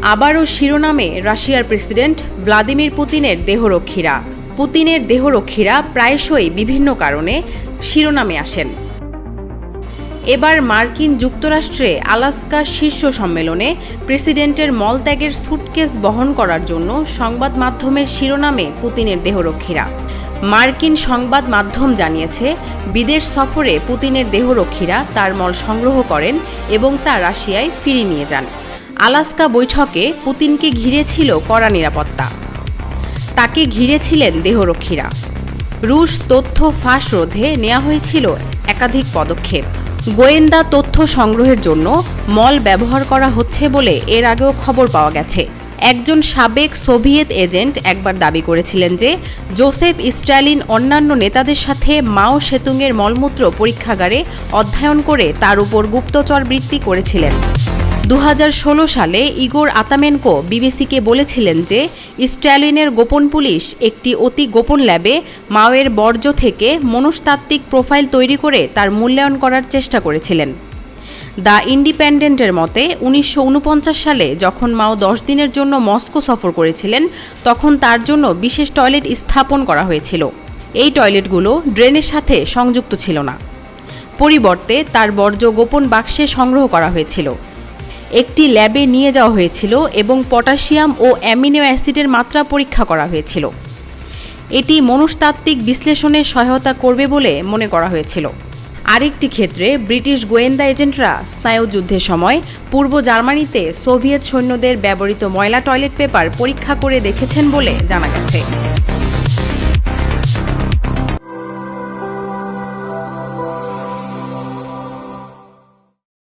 আবারও শিরোনামে রাশিয়ার প্রেসিডেন্ট ভ্লাদিমির পুতিনের দেহরক্ষীরা। পুতিনের দেহরক্ষীরা প্রায়শই বিভিন্ন কারণে শিরোনামে আসেন। এবার মার্কিন যুক্তরাষ্ট্রে আলাস্কা শীর্ষ সম্মেলনে প্রেসিডেন্টের মলত্যাগের সুটকেস বহন করার জন্য সংবাদ মাধ্যমের শিরোনামে পুতিনের দেহরক্ষীরা। মার্কিন সংবাদ মাধ্যম জানিয়েছে, বিদেশ সফরে পুতিনের দেহরক্ষীরা তার মল সংগ্রহ করেন এবং তা রাশিয়ায় ফিরিয়ে নিয়ে যান। আলাস্কা বৈঠকে পুতিনকে ঘিরে ছিল কড়া নিরাপত্তা। তাকে ঘিরে ছিলেন দেহরক্ষীরা। রুশ তথ্য ফাঁস রোধে নেওয়া হয়েছিল একাধিক পদক্ষেপ। গোয়েন্দা তথ্য সংগ্রহের জন্য মল ব্যবহার করা হচ্ছে বলে এর আগেও খবর পাওয়া গেছে। একজন সাবেক সোভিয়েত এজেন্ট একবার দাবি করেছিলেন যে জোসেফ স্ট্যালিন অন্যান্য নেতাদের সাথে মাও সেতুংয়ের মলমূত্র পরীক্ষাগারে অধ্যয়ন করে তার উপর গুপ্তচর বৃত্তি করেছিলেন। 2016 সালে ইগোর আতামেনকো বিবিসিকে বলেছিলেন যে স্ট্যালিনের গোপন পুলিশ একটি অতি গোপন ল্যাবে মাওয়ের বর্জ্য থেকে মনস্তাত্ত্বিক প্রোফাইল তৈরি করে তার মূল্যায়ন করার চেষ্টা করেছিলেন। দ্য ইন্ডিপেন্ডেন্টের মতে 1949 সালে যখন মাও 10 দিনের জন্য মস্কো সফর করেছিলেন, তখন তার জন্য বিশেষ টয়লেট স্থাপন করা হয়েছিল। এই টয়লেটগুলো ড্রেনের সাথে সংযুক্ত ছিল না। পরিবর্তে তার বর্জ্য গোপন বাক্সে সংগ্রহ করা হয়েছিল। একটি ল্যাবে নিয়ে যাওয়া হয়েছিল এবং পটাশিয়াম ও অ্যামিনো অ্যাসিডের মাত্রা পরীক্ষা করা হয়েছিল। এটি মনস্তাত্ত্বিক বিশ্লেষণে সহায়তা করবে বলে মনে করা হয়েছিল। আরেকটি ক্ষেত্রে ব্রিটিশ গোয়েন্দা এজেন্টরা স্নায়ুযুদ্ধের সময় পূর্ব জার্মানিতে সোভিয়েত সৈন্যদের ব্যবহৃত ময়লা টয়লেট পেপার পরীক্ষা করে দেখেছেন বলে জানা গেছে।